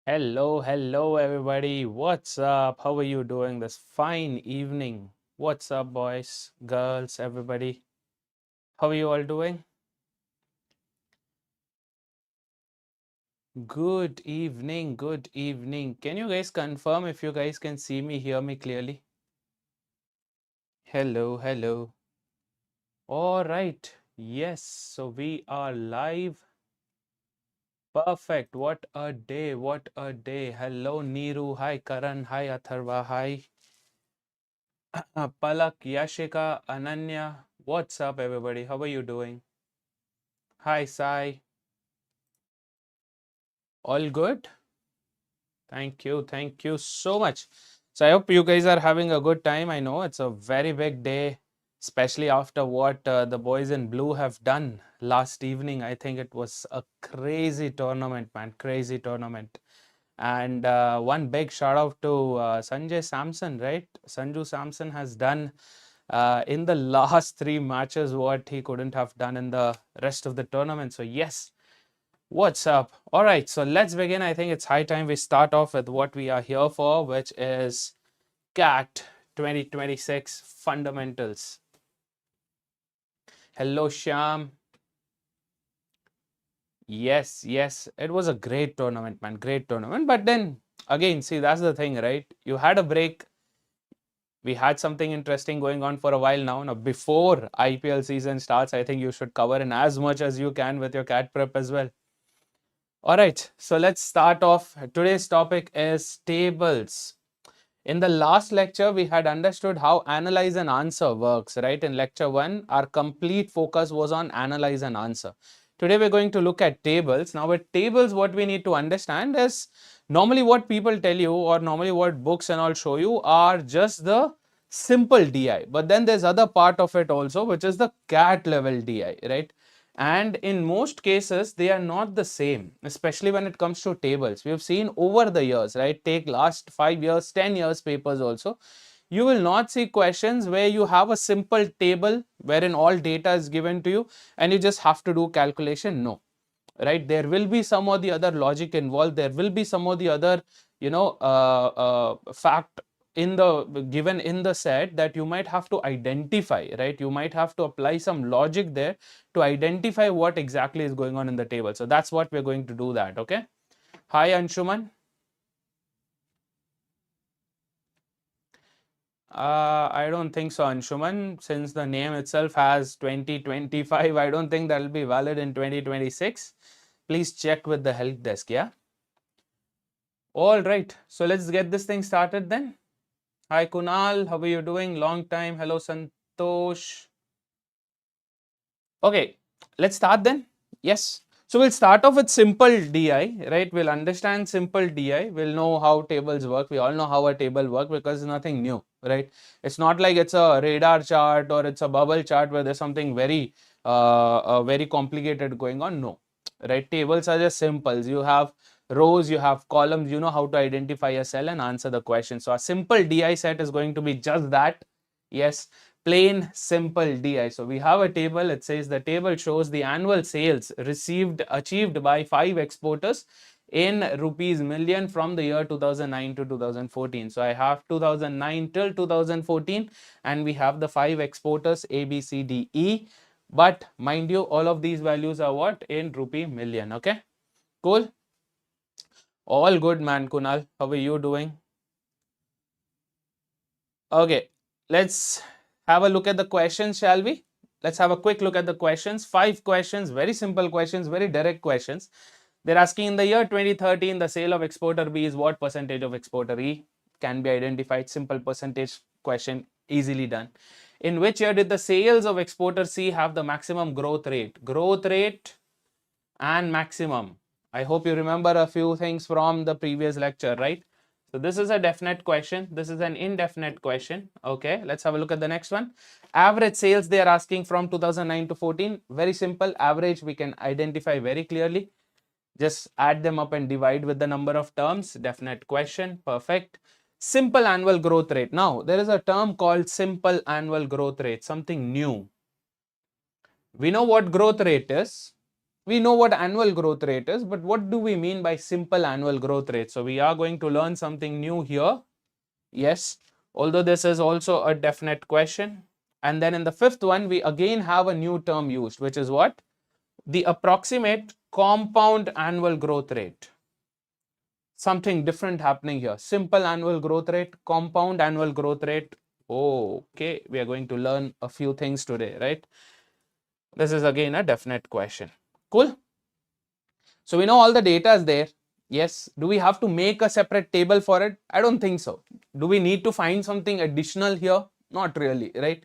Hello everybody. What's up? How are you doing this fine evening? What's up, boys, girls, everybody? How are you all doing? Good evening, good evening. Can you guys confirm if you guys can see me, hear me clearly? Hello. All right. Yes, so we are live. Perfect. What a day. What a day. Hello, Neeru. Hi, Karan. Hi, Atharva. Hi. Palak, Yashika, Ananya, what's up, everybody? How are you doing? Hi, Sai. All good? Thank you so much. So, I hope you guys are having a good time. I know it's a very big day, especially after what the boys in blue have done last evening. I think it was a crazy tournament, man. Crazy tournament. And one big shout out to Sanjay Samson, right? Sanju Samson has done in the last three matches what he couldn't have done in the rest of the tournament. So, yes, what's up? All right, so let's begin. I think it's high time we start off with what we are here for, which is CAT 2026 fundamentals. Hello, Shyam. Yes, it was a great tournament, man. Great tournament. But then again, see, that's the thing, right? You had a break. We had something interesting going on for a while now. Now, before IPL season starts, I think you should cover in as much as you can with your CAT prep as well. All right, so let's start off. Today's topic is tables. In the last lecture, we had understood how analyze and answer works, right? In lecture 1, our complete focus was on analyze and answer. Today, we're going to look at tables. Now, with tables, what we need to understand is normally what people tell you or normally what books and all show you are just the simple DI. But then there's other part of it also, which is the CAT level DI, right? And in most cases they are not the same, especially when it comes to tables. We have seen over the years, right? Take last 5 years, 10 years papers also, you will not see questions where you have a simple table wherein all data is given to you and you just have to do calculation. No, right? There will be some or the other logic involved. There will be some or the other fact in the given in the set that you might have to identify, right? You might have to apply some logic there to identify what exactly is going on in the table. So that's what we're going to do that. Okay. Hi, Anshuman. I don't think so, Anshuman. Since the name itself has 2025, I don't think that will be valid in 2026. Please check with the help desk. Yeah. All right. So let's get this thing started then. Hi, Kunal. How are you doing? Long time. Hello, Santosh. Okay. Let's start then. Yes. So we'll start off with simple DI, right? We'll understand simple DI. We'll know how tables work. We all know how a table works because it's nothing new, right? It's not like it's a radar chart or it's a bubble chart where there's something very complicated going on. No, right? Tables are just simples. You have rows, you have columns, you know how to identify a cell and answer the question. So a simple DI set is going to be just that. Yes, plain simple DI. So we have a table. It says the table shows the annual sales achieved by 5 exporters in rupees million from the year 2009 to 2014. So I have 2009 till 2014 and we have the 5 exporters A, B, C, D, E. But mind you, all of these values are what? In rupee million. Okay, cool. All good, man. Kunal, how are you doing? Okay, let's have a look at the questions, shall we? Let's have a quick look at the questions. 5 questions, very simple questions, very direct questions. They're asking in the year 2013, the sale of exporter B is what percentage of exporter E? Can be identified. Simple percentage question, easily done. In which year did the sales of exporter C have the maximum growth rate? Growth rate and maximum. I hope you remember a few things from the previous lecture, right? So this is a definite question. This is an indefinite question. Okay, let's have a look at the next one. Average sales they are asking from 2009 to 14. Very simple. Average we can identify very clearly. Just add them up and divide with the number of terms. Definite question. Perfect. Simple annual growth rate. Now, there is a term called simple annual growth rate. Something new. We know what growth rate is. we know what annual growth rate is, but what do we mean by simple annual growth rate? So we are going to learn something new here. Yes, although this is also a definite question. And then in the fifth one, we again have a new term used, which is what? The approximate compound annual growth rate. Something different happening here. Simple annual growth rate, compound annual growth rate. Oh, okay, we are going to learn a few things today, right? This is again a definite question. Cool. So we know all the data is there. Yes. Do we have to make a separate table for it? I don't think so. Do we need to find something additional here? Not really, right?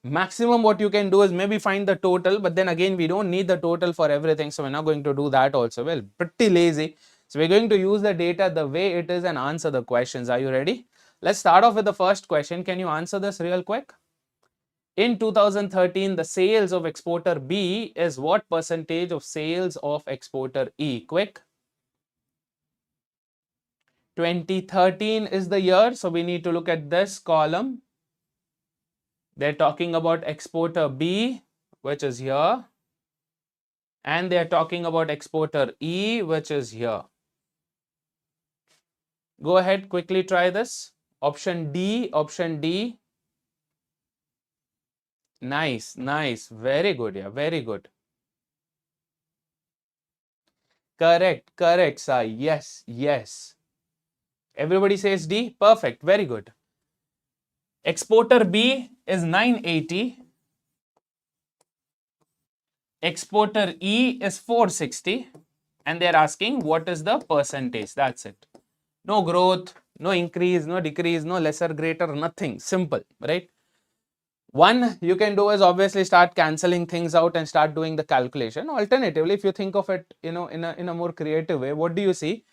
Maximum what you can do is maybe find the total, but then again, we don't need the total for everything. So we're not going to do that also. Well, pretty lazy. So we're going to use the data the way it is and answer the questions. Are you ready? Let's start off with the first question. Can you answer this real quick? In 2013, the sales of exporter B is what percentage of sales of exporter E? Quick. 2013 is the year, so we need to look at this column. They're talking about exporter B, which is here, and they're talking about exporter E, which is here. Go ahead, quickly try this. Option D, option D. Nice, nice, very good, yeah, very good. Correct, correct, Sai. Yes, yes. Everybody says D. Perfect, very good. Exporter B is 980. Exporter E is 460. And they're asking what is the percentage. That's it. No growth, no increase, no decrease, no lesser, greater, nothing. Simple, right? One you can do is obviously start cancelling things out and start doing the calculation. Alternatively, if you think of it, in a more creative way, what do you see?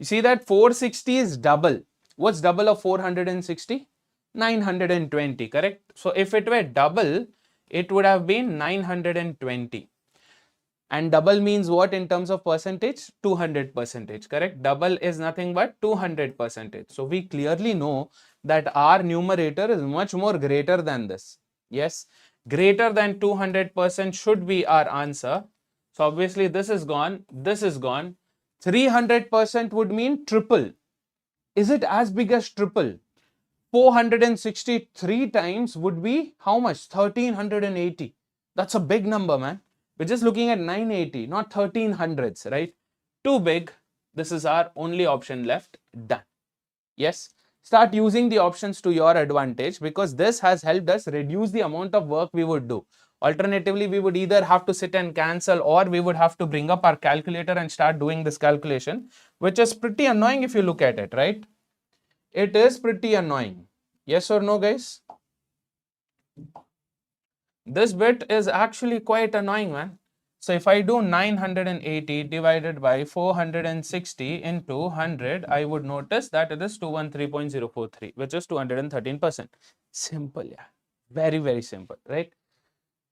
You see that 460 is double. What's double of 460? 920, correct? So if it were double, it would have been 920. And double means what in terms of percentage? 200%, correct? Double is nothing but 200%. So we clearly know that our numerator is much more greater than this. Yes, greater than 200% should be our answer. So obviously this is gone, this is gone. 300% would mean triple. Is it as big as triple? 463 times would be how much? 1380. That's a big number, man. We're just looking at 980, not 1300s, right? Too big. This is our only option left. Done. Yes. Start using the options to your advantage, because this has helped us reduce the amount of work we would do. Alternatively, we would either have to sit and cancel, or we would have to bring up our calculator and start doing this calculation, which is pretty annoying if you look at it, right? It is pretty annoying. Yes or no, guys? This bit is actually quite annoying, man. So if I do 980 divided by 460 into 100, I would notice that it is 213.043, which is 213%. Simple, yeah. Very, very simple, right?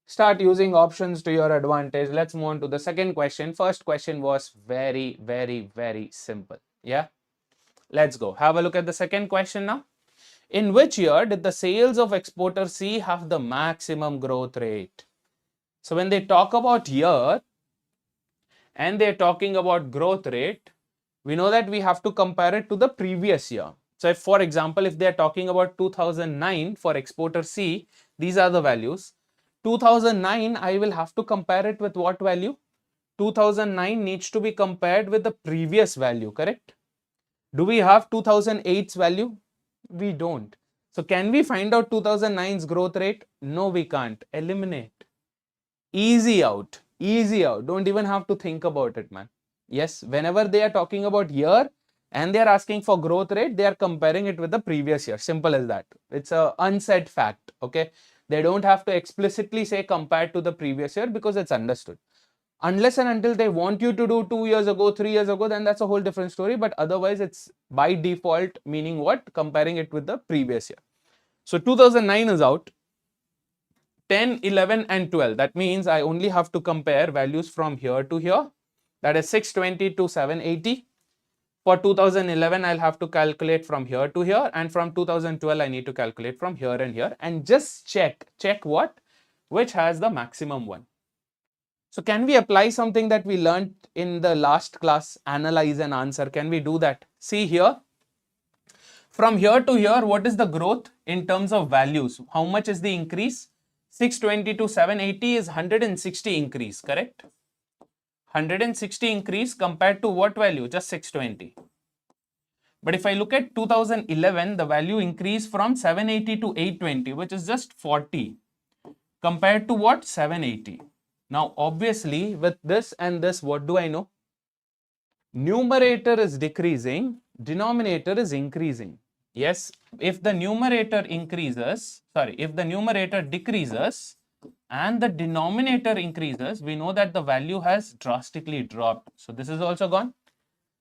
Start using options to your advantage. Let's move on to the second question. First question was very, very, very simple. Yeah. Let's go. Have a look at the second question now. In which year did the sales of exporter C have the maximum growth rate? So when they talk about year and they're talking about growth rate, we know that we have to compare it to the previous year. So if, for example, if they're talking about 2009 for exporter C, these are the values. 2009, I will have to compare it with what value? 2009 needs to be compared with the previous value, correct? Do we have 2008's value? We don't. So can we find out 2009's growth rate? No, we can't. Eliminate. Easy out. Easy out. Don't even have to think about it, man. Yes, whenever they are talking about year and they are asking for growth rate, they are comparing it with the previous year. Simple as that. It's a unsaid fact. Okay. They don't have to explicitly say compared to the previous year, because it's understood. Unless and until they want you to do 2 years ago, 3 years ago, then that's a whole different story. But otherwise, it's by default, meaning what? Comparing it with the previous year. So 2009 is out. 10, 11 and 12. That means I only have to compare values from here to here. That is 620 to 780. For 2011, I'll have to calculate from here to here. And from 2012, I need to calculate from here and here. And just check what? Which has the maximum one. So can we apply something that we learned in the last class, analyze and answer? Can we do that? See here, from here to here, what is the growth in terms of values? How much is the increase? 620 to 780 is 160 increase, correct? 160 increase compared to what value? Just 620. But if I look at 2011, the value increased from 780 to 820, which is just 40 compared to what? 780. Now, obviously, with this and this, what do I know? Numerator is decreasing, denominator is increasing. Yes, if the numerator increases, if the numerator decreases and the denominator increases, we know that the value has drastically dropped. So this is also gone.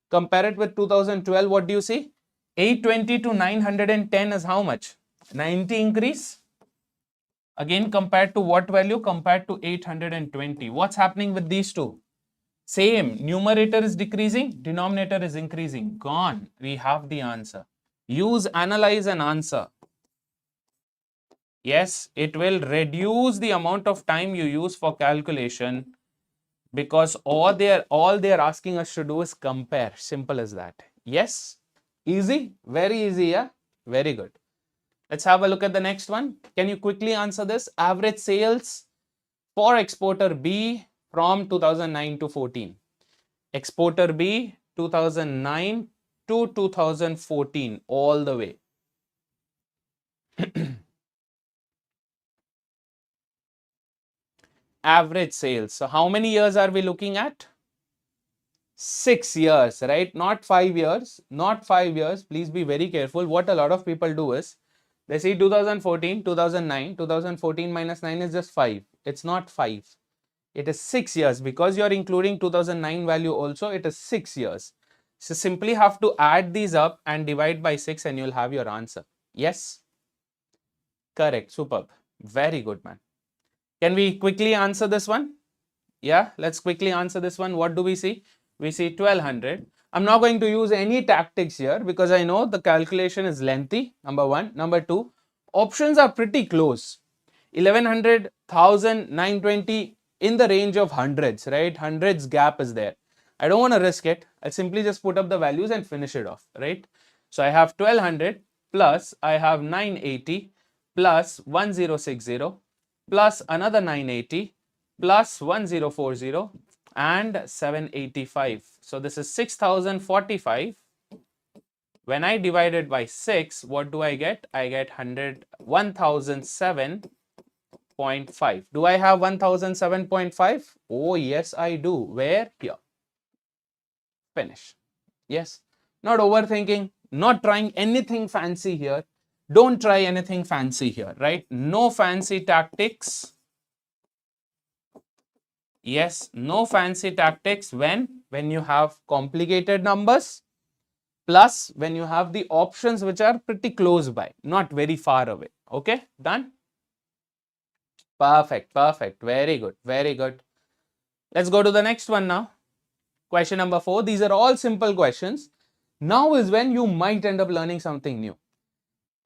Compare it with 2012, what do you see? 820 to 910 is how much? 90 increase. Again, compared to what value? Compared to 820. What's happening with these two? Same, numerator is decreasing, denominator is increasing. Gone. We have the answer. Use, analyze and answer. Yes, it will reduce the amount of time you use for calculation, because all they're asking us to do is compare. Simple as that. Yes, easy, very easy. Yeah, very good. Let's have a look at the next one. Can you quickly answer this? Average sales for exporter B from 2009 to 14. Exporter B 2009 to 2014, all the way. Average sales. So how many years are we looking at? 6 years, right? Not 5 years. Not 5 years. Please be very careful. What a lot of people do is they see 2014, 2009, 2014 minus 9 is just 5. It's not 5. It is 6 years, because you are including 2009 value also. It is 6 years. So simply have to add these up and divide by 6 and you'll have your answer. Yes? Correct. Superb. Very good, man. Can we quickly answer this one? Yeah, let's quickly answer this one. What do we see? We see 1200. I'm not going to use any tactics here because I know the calculation is lengthy. Number one. Number two, options are pretty close. 1100, 1000, 920, in the range of hundreds, right? Hundreds gap is there. I don't want to risk it. I'll simply just put up the values and finish it off, right? So I have 1200 plus I have 980 plus 1060 plus another 980 plus 1040 and 785. So this is 6045. When I divide it by 6, what do I get? I get 1007.5. Do I have 1007.5? Oh, yes, I do. Where? Here. Finish. Yes. Not overthinking, not trying anything fancy here. Don't try anything fancy here, right? No fancy tactics. Yes, no fancy tactics when you have complicated numbers, plus when you have the options which are pretty close by, not very far away. Okay, done? Perfect, perfect. Very good, very good. Let's go to the next one now. Question number 4. These are all simple questions. Now is when you might end up learning something new.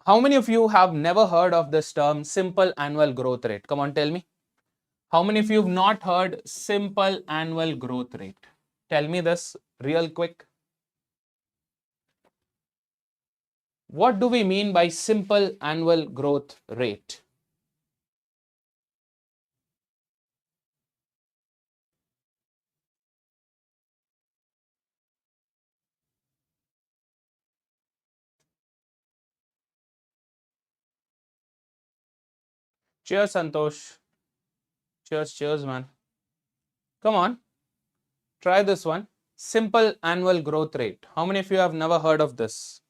How many of you have never heard of this term, simple annual growth rate? Come on, tell me. How many of you have not heard simple annual growth rate? Tell me this real quick. What do we mean by simple annual growth rate? Cheers, Santosh. Cheers, cheers, man. Come on, try this one. Simple annual growth rate. How many of you have never heard of this?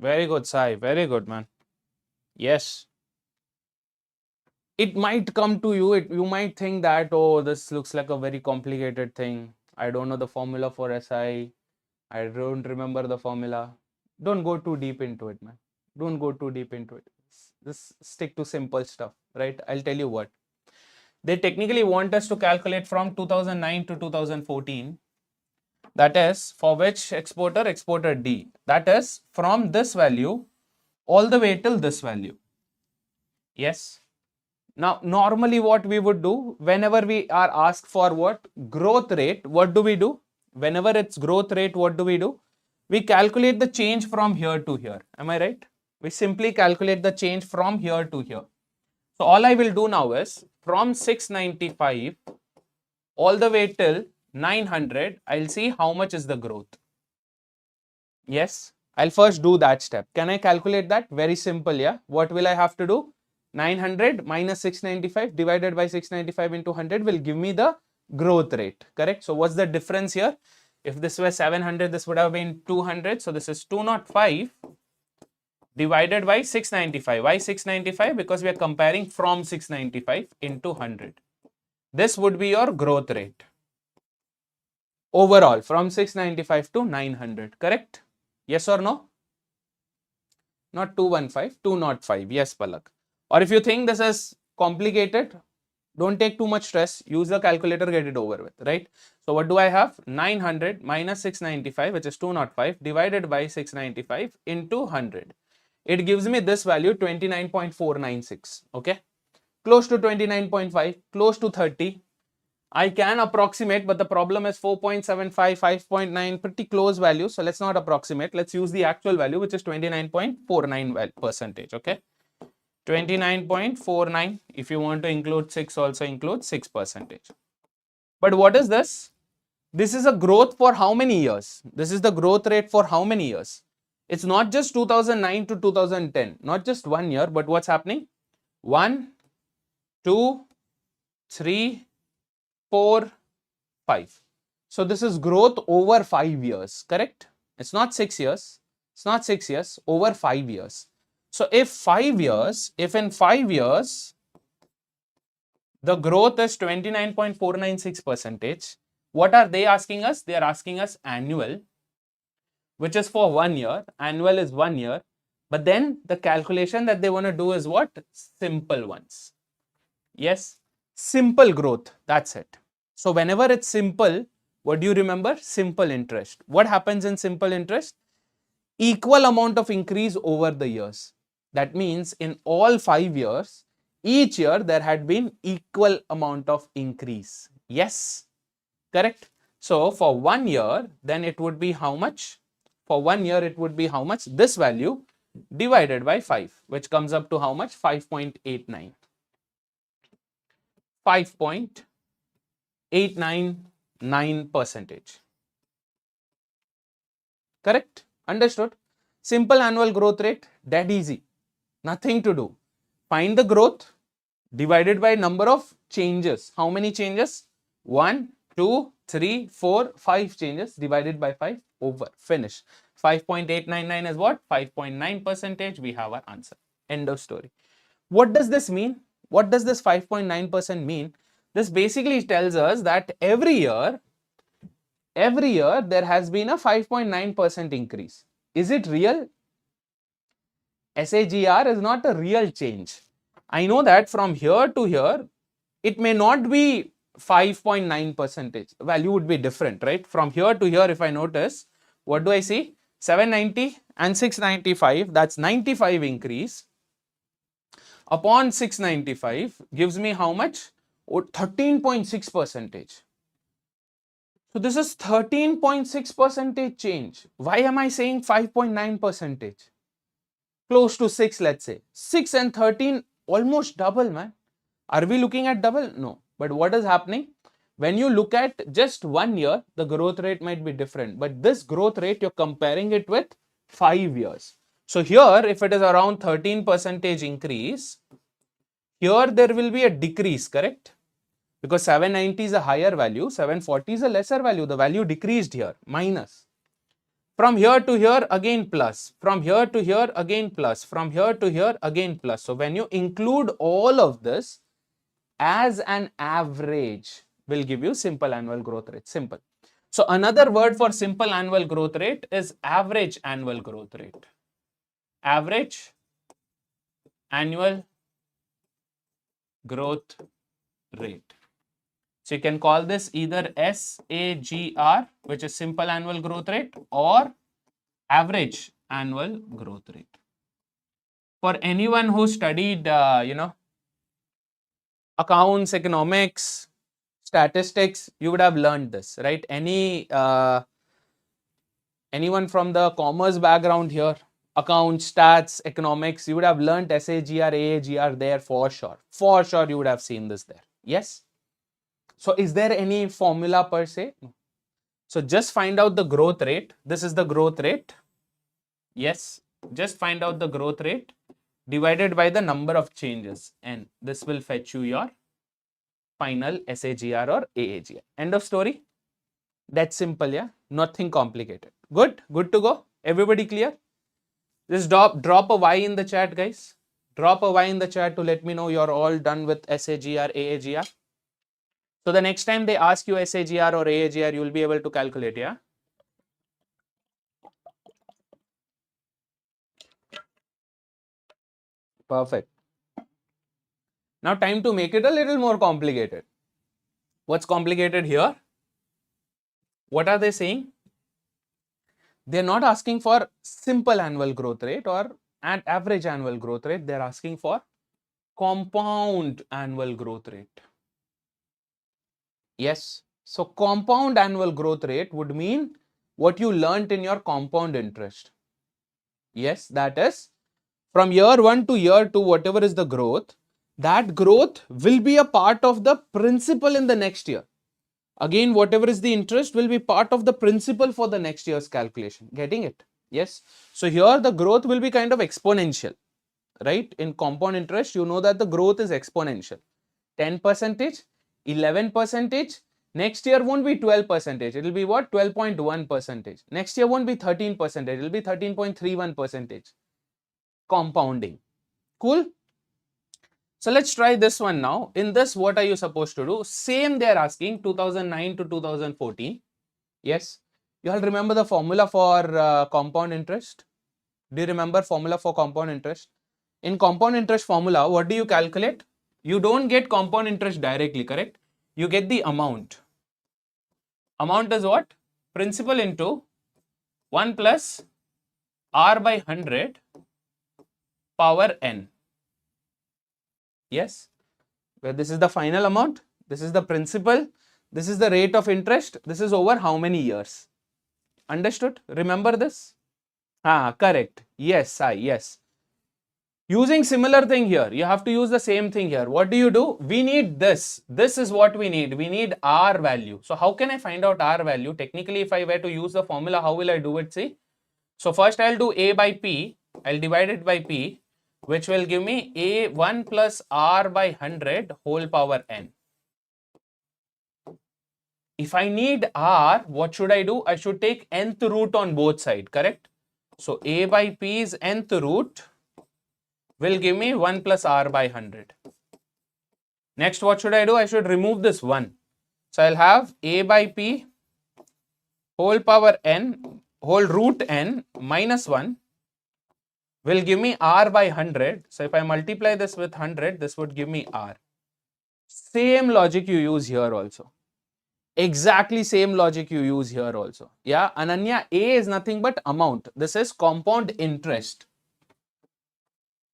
Very good, Sai. Very good, man. Yes. it might come to you, you might think that, oh, this looks like a very complicated thing. I don't know the formula for SI. I don't remember the formula. Don't go too deep into it, man. Don't go too deep into it. Just stick to simple stuff, right? I'll tell you what. They technically want us to calculate from 2009 to 2014. That is for which exporter D. That is from this value all the way till this value. Yes. Now, normally what we would do whenever we are asked for what? Growth rate, what do we do? Whenever it's growth rate, what do we do? We calculate the change from here to here. Am I right? We simply calculate the change from here to here. So all I will do now is from 695 all the way till 900, I'll see how much is the growth. Yes, I'll first do that step. Can I calculate that? Very simple, yeah. What will I have to do? 900 minus 695 divided by 695 into 100 will give me the growth rate, correct? So what's the difference here? If this were 700, this would have been 200. So this is 205 divided by 695. Why 695? Because we are comparing from 695 into 100. This would be your growth rate overall from 695 to 900, correct? Yes or no? Not 215, 205. Yes, Palak. Or if you think this is complicated, don't take too much stress. Use the calculator, get it over with, right? So what do I have? 900 minus 695, which is 205, divided by 695 into 100. It gives me this value, 29.496. Okay, close to 29.5, close to 30. I can approximate, but the problem is 4.75, 5.9, pretty close value. So let's not approximate. Let's use the actual value, which is 29.49%. Okay, 29.49. If you want to include 6, also include 6%. But what is this? This is a growth for how many years? This is the growth rate for how many years? It's not just 2009 to 2010, not just 1 year, but what's happening? 1, 2, 3, 4, 5. So this is growth over 5 years, correct? It's not 6 years. It's not 6 years, over 5 years. So if in 5 years, the growth is 29.496%, what are they asking us? They are asking us annual, which is for 1 year. Annual is 1 year. But then the calculation that they want to do is what? Simple ones. Yes, simple growth. That's it. So whenever it's simple, what do you remember? Simple interest. What happens in simple interest? Equal amount of increase over the years. That means in all 5 years, each year there had been equal amount of increase. Yes, correct. So for 1 year, then it would be how much? For 1 year, it would be how much? This value divided by 5, which comes up to how much? 5.89. 5.899%. Correct? Understood? Simple annual growth rate, that easy. Nothing to do. Find the growth divided by number of changes. How many changes? 1, 2, 3, 4, 5 changes divided by 5, over, finish. 5.899 is what? 5.9%. We have our answer. End of story. What does this mean? What does this 5.9% mean? This basically tells us that every year there has been a 5.9% increase. Is it real? SAGR is not a real change. I know that from here to here, it may not be 5.9%. Value would be different, right? From here to here, if I notice, what do I see? 790 and 695, that's 95 increase. Upon 695 gives me how much? 13.6%. So this is 13.6% change. Why am I saying 5.9%? Close to 6, let's say. 6 and 13, almost double, man. Are we looking at double? No. But what is happening? When you look at just 1 year, the growth rate might be different. But this growth rate, you're comparing it with 5 years. So here, if it is around 13% increase, here there will be a decrease, correct? Because 790 is a higher value, 740 is a lesser value. The value decreased here, minus. From here to here, again plus. From here to here, again plus. From here to here, again plus. So when you include all of this, as an average will give you simple annual growth rate. Simple. So another word for simple annual growth rate is average annual growth rate. Average annual growth rate. So you can call this either SAGR, which is simple annual growth rate, or average annual growth rate. For anyone who studied, accounts, economics, statistics, you would have learned this, right? Anyone from the commerce background here, accounts, stats, economics, you would have learned SAGR, AAGR there for sure. For sure, you would have seen this there. Yes. So is there any formula per se? So just find out the growth rate. This is the growth rate. Yes. Just find out the growth rate divided by the number of changes, and this will fetch you your final SAGR or AAGR. End of story. That's simple, yeah. Nothing complicated. Good. Good to go. Everybody clear? Just drop a Y in the chat, guys. Drop a Y in the chat to let me know you're all done with SAGR, AAGR. So the next time they ask you SAGR or AAGR, you will be able to calculate, yeah? Perfect. Now time to make it a little more complicated. What's complicated here? What are they saying? They're not asking for simple annual growth rate or an average annual growth rate. They're asking for compound annual growth rate. Yes. So compound annual growth rate would mean what you learnt in your compound interest. Yes, that is from year 1 to year 2, whatever is the growth, that growth will be a part of the principal in the next year. Again, whatever is the interest will be part of the principal for the next year's calculation. Getting it? Yes. So here the growth will be kind of exponential, right? In compound interest, you know that the growth is exponential. 10%, 11%. Next year won't be 12%. It will be what? 12.1%. Next year won't be 13%. It will be 13.31%. Compounding. Cool? So let's try this one now. In this, what are you supposed to do? Same they are asking 2009 to 2014. Yes. You all remember the formula for compound interest? Do you remember formula for compound interest? In compound interest formula, what do you calculate? You don't get compound interest directly, correct? You get the amount. Amount is what? Principal into 1 plus R by 100 power n. Yes, where this is the final amount, this is the principal, this is the rate of interest, this is over how many years. Understood? Remember this? Correct. Yes, yes. Using similar thing here, you have to use the same thing here. What do? We need this. This is what we need. We need R value. So how can I find out R value? Technically, if I were to use the formula, how will I do it? See? So first I'll do A by P. I'll divide it by P, which will give me A 1 plus R by 100 whole power n. If I need R, what should I do? I should take nth root on both sides, correct? So A by P's nth root will give me 1 plus R by 100. Next, what should I do? I should remove this 1. So I'll have A by P whole power n, whole root n minus 1 will give me R by 100. So if I multiply this with 100, this would give me R. Same logic you use here also. Exactly same logic you use here also. Yeah, Ananya, A is nothing but amount. This is compound interest.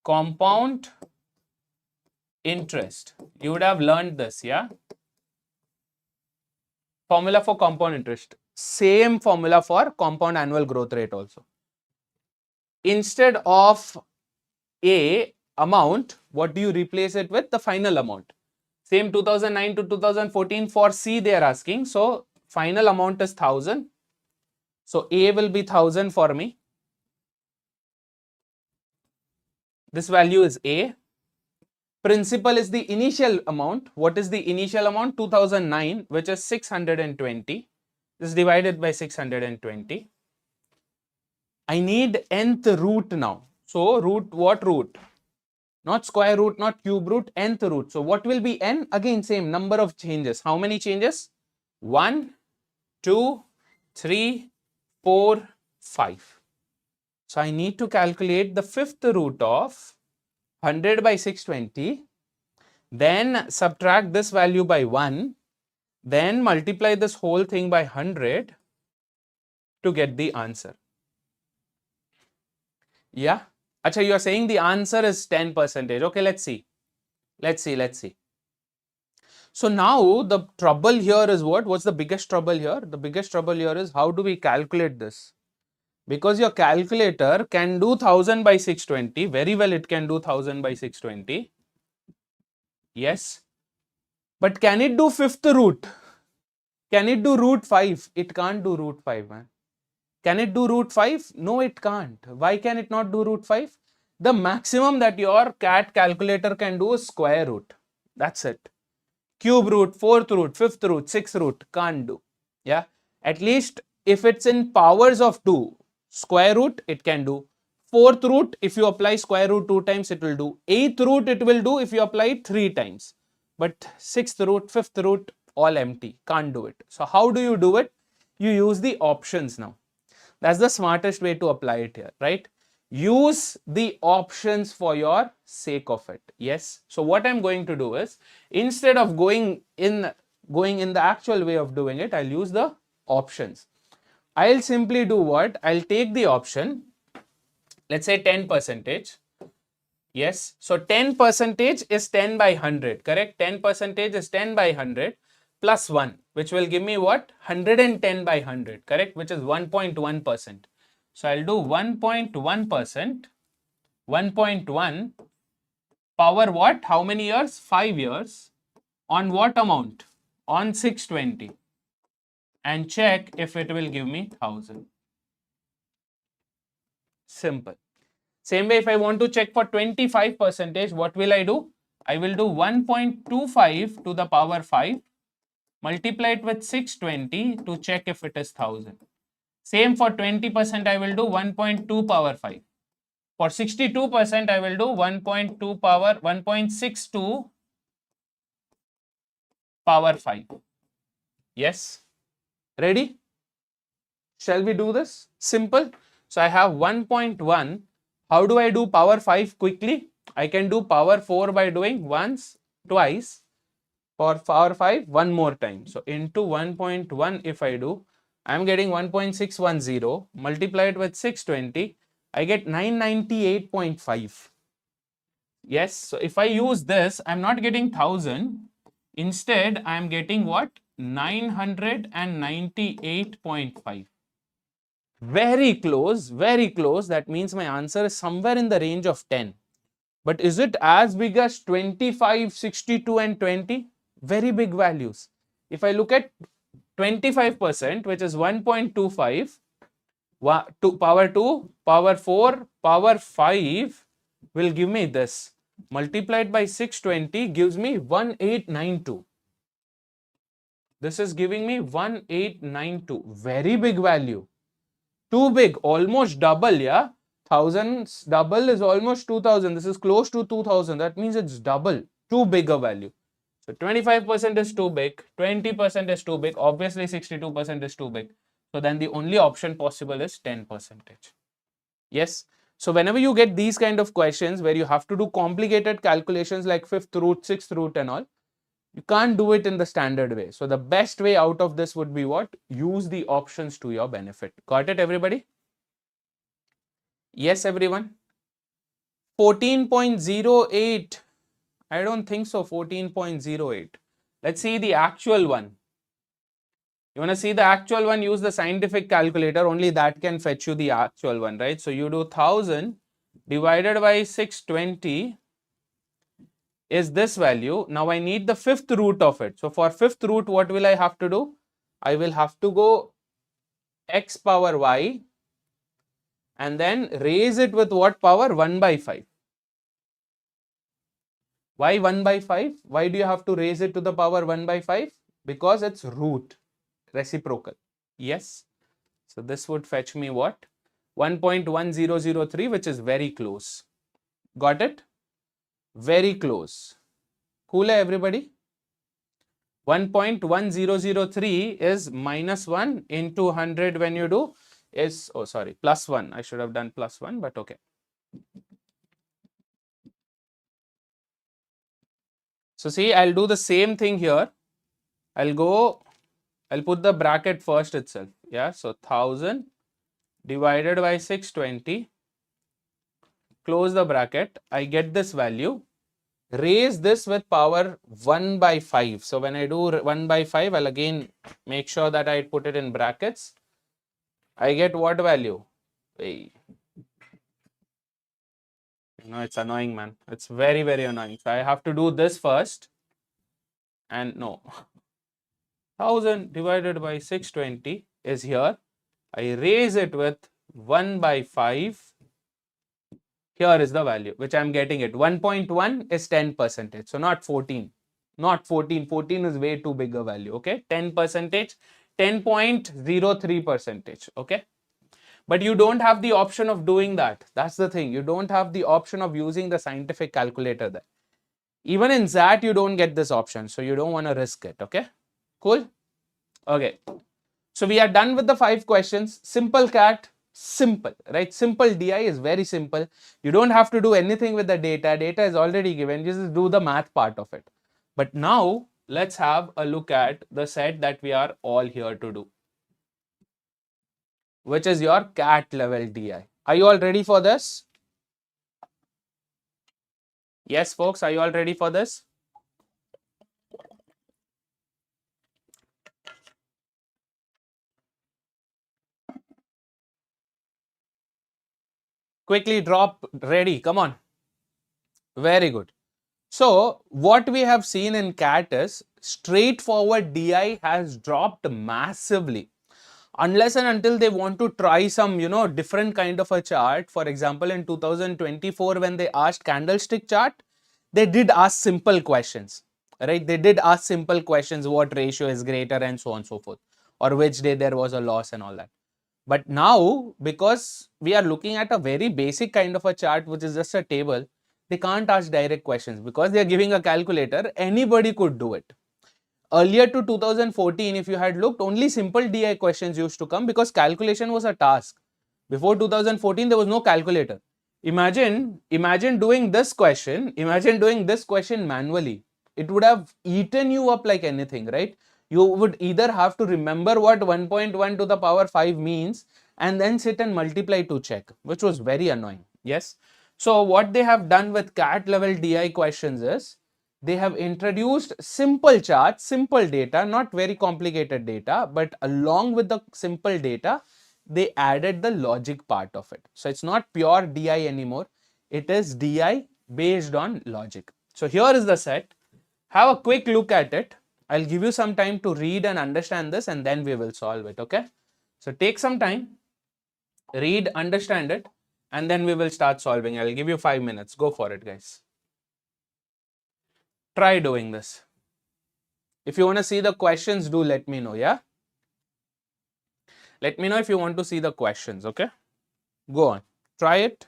Compound interest. You would have learned this, yeah? Formula for compound interest. Same formula for compound annual growth rate also. Instead of A amount, what do you replace it with? The final amount. Same 2009 to 2014 for C they are asking. So final amount is 1000. So A will be 1000 for me. This value is A. Principal is the initial amount. What is the initial amount? 2009, which is 620. This is divided by 620. I need nth root now. So root, what root? Not square root, not cube root, nth root. So what will be n? Again, same number of changes. How many changes? 1, 2, 3, 4, 5. So I need to calculate the fifth root of 100 by 620. Then subtract this value by 1. Then multiply this whole thing by 100 to get the answer. Yeah. Acha, you are saying the answer is 10%. Okay, let's see. Let's see. So now the trouble here is what? What's the biggest trouble here? The biggest trouble here is how do we calculate this? Because your calculator can do 1000 by 620. Very well, it can do 1000 by 620. Yes. But can it do fifth root? Can it do root 5? It can't do root 5, man. Can it do root 5? No, it can't. Why can it not do root 5? The maximum that your CAT calculator can do is square root. That's it. Cube root, fourth root, fifth root, sixth root, can't do. Yeah. At least if it's in powers of 2, square root, it can do. Fourth root, if you apply square root 2 times, it will do. Eighth root, it will do if you apply it 3 times. But sixth root, fifth root, all empty. Can't do it. So how do you do it? You use the options now. That's the smartest way to apply it here, right? Use the options for your sake of it. Yes. So what I'm going to do is, instead of going in the actual way of doing it, I'll use the options. I'll simply do what? I'll take the option, let's say 10%. Yes. So 10% is 10 by 100, correct? 10% is 10 by 100 plus 1, which will give me what? 110 by 100, correct? Which is 1.1%. So I'll do 1.1%, 1.1 power what? How many years? 5 years. On what amount? On 620. And check if it will give me 1000. Simple. Same way, if I want to check for 25%, what will I do? I will do 1.25 to the power 5, multiply it with 620 to check if it is 1000. Same for 20%, I will do 1.2 power 5. For 62%, I will do 1.2 power 1.62 power 5. Yes. Ready? Shall we do this? Simple. So I have 1.1. How do I do power 5 quickly? I can do power 4 by doing once, twice. For power 5, one more time. So into 1.1 if I do, I am getting 1.610. Multiply it with 620. I get 998.5. Yes. So if I use this, I am not getting 1000. Instead, I am getting what? 998.5. Very close, very close. That means my answer is somewhere in the range of 10. But is it as big as 25, 62 and 20? Very big values. If I look at 25%, which is 1.25, power 2, power 4, power 5 will give me this. Multiplied by 620 gives me 1892. This is giving me 1892. Very big value. Too big, almost double, yeah? 1000 double is almost 2000. This is close to 2000. That means it's double. Too big a value. So 25% is too big. 20% is too big. Obviously 62% is too big. So then the only option possible is 10%. Yes. So whenever you get these kind of questions where you have to do complicated calculations like fifth root, sixth root and all, you can't do it in the standard way. So the best way out of this would be what? Use the options to your benefit. Got it, everybody? Yes, everyone? 14.08. I don't think so. 14.08. Let's see the actual one. You want to see the actual one? Use the scientific calculator. Only that can fetch you the actual one, right? So you do 1000 divided by 620 is this value. Now I need the fifth root of it. So for fifth root, what will I have to do? I will have to go x power y and then raise it with what power? 1 by 5. Why 1 by 5? Why do you have to raise it to the power 1 by 5? Because it's root, reciprocal. Yes. So this would fetch me what? 1.1003, which is very close. Got it? Very close. Cool hai everybody? 1.1003 is minus 1 into 100 when you do is, oh sorry, plus 1. I should have done plus 1, but okay. So see, I'll do the same thing here. I'll put the bracket first itself. Yeah, so 1000 divided by 620, close the bracket. I get this value. Raise this with power 1 by 5. So when I do 1 by 5, I'll again make sure that I put it in brackets. I get what value? Hey. No, it's annoying, man. It's very, very annoying. So I have to do this first. And no. 1000 divided by 620 is here. I raise it with 1 by 5. Here is the value which I'm getting it. 1.1 is 10%. So not 14. Not 14. 14 is way too big a value. Okay. 10%. 10.03%. Okay. But you don't have the option of doing that. That's the thing. You don't have the option of using the scientific calculator there. Even in XAT, you don't get this option. So you don't want to risk it. Okay. Cool. Okay. So we are done with the 5 questions. Simple cat, simple, right? Simple DI is very simple. You don't have to do anything with the data. Data is already given. Just do the math part of it. But now let's have a look at the set that we are all here to do, which is your cat level DI. Are you all ready for this? Yes, folks, are you all ready for this? Quickly drop ready. Come on. Very good. So what we have seen in CAT is straightforward DI has dropped massively. Unless and until they want to try some, different kind of a chart. For example, in 2024, when they asked candlestick chart, they did ask simple questions, right? They did ask simple questions, what ratio is greater and so on and so forth, or which day there was a loss and all that. But now, because we are looking at a very basic kind of a chart, which is just a table, they can't ask direct questions because they are giving a calculator. Anybody could do it. Earlier to 2014, if you had looked, only simple DI questions used to come because calculation was a task. Before 2014, there was no calculator. Imagine doing this question. Imagine doing this question manually. It would have eaten you up like anything, right? You would either have to remember what 1.1 to the power 5 means and then sit and multiply to check, which was very annoying. Yes. So what they have done with CAT level DI questions is they have introduced simple charts, simple data, not very complicated data, but along with the simple data, they added the logic part of it. So it's not pure DI anymore. It is DI based on logic. So here is the set. Have a quick look at it. I'll give you some time to read and understand this and then we will solve it. Okay. So take some time, read, understand it, and then we will start solving. I'll give you 5 minutes. Go for it, guys. Try doing this. If you want to see the questions, do let me know. Yeah. Let me know if you want to see the questions. Okay. Go on. Try it.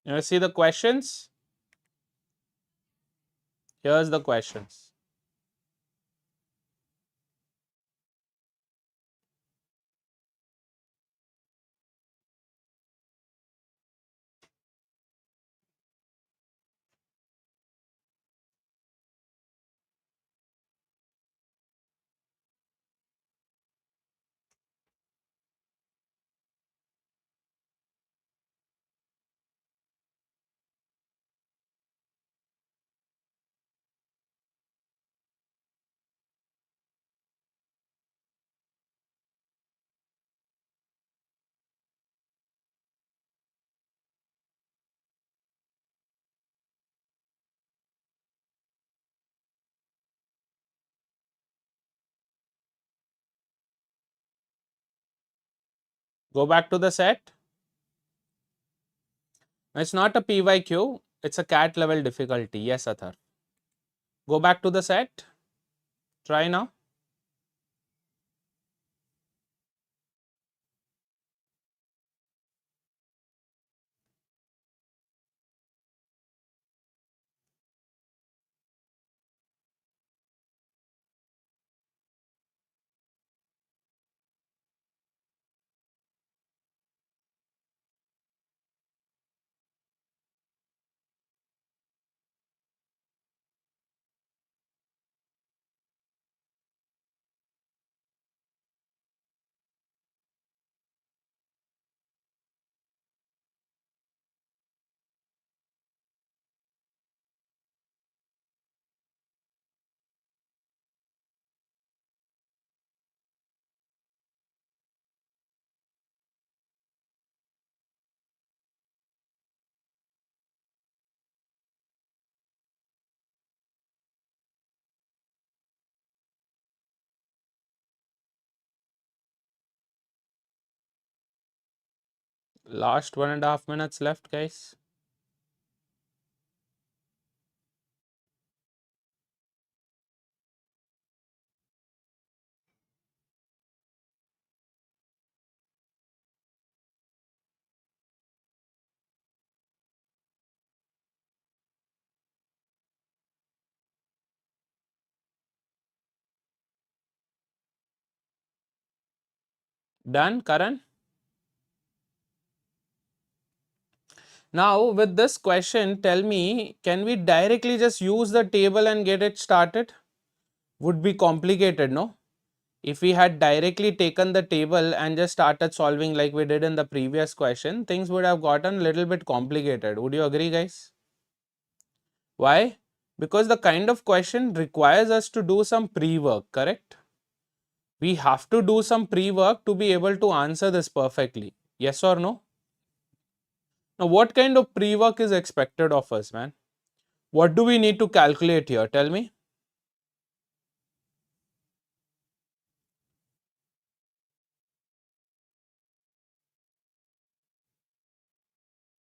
You see the questions? Here's the questions. Go back to the set. It's not a PYQ, it's a cat level difficulty. Yes, Athar. Go back to the set. Try now. Last 1.5 minutes left, guys. Done, Karan? Now, with this question, tell me, can we directly just use the table and get it started? Would be complicated, no? If we had directly taken the table and just started solving like we did in the previous question, things would have gotten a little bit complicated. Would you agree, guys? Why? Because the kind of question requires us to do some pre-work, correct? We have to do some pre-work to be able to answer this perfectly. Yes or no? Now, what kind of pre-work is expected of us, man? What do we need to calculate here? Tell me.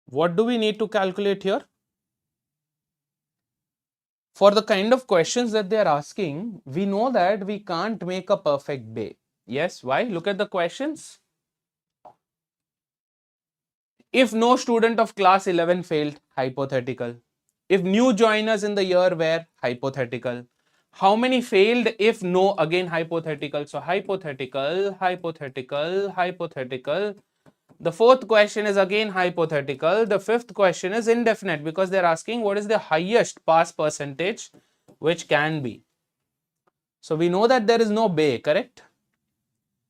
What do we need to calculate here? For the kind of questions that they are asking, we know that we can't make a perfect bay. Yes, why? Look at the questions. If no student of class 11 failed, hypothetical. If new joiners in the year were, hypothetical. How many failed if no, again hypothetical. So hypothetical, hypothetical, hypothetical. The fourth question is again hypothetical. The fifth question is indefinite because they're asking what is the highest pass percentage which can be. So we know that there is no bay, correct?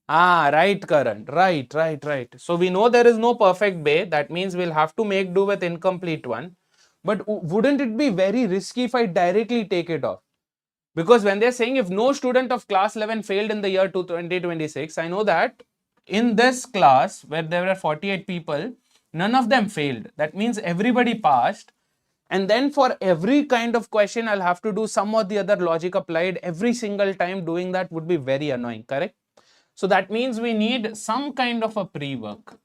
Ah, right, Karan. Right. So we know there is no perfect bay. That means we'll have to make do with incomplete one. But wouldn't it be very risky if I directly take it off? Because when they're saying if no student of class 11 failed in the year 2026, I know that in this class where there were 48 people, none of them failed. That means everybody passed. And then for every kind of question, I'll have to do some or the other logic applied every single time. Doing that would be very annoying, correct? So that means we need some kind of a pre-work.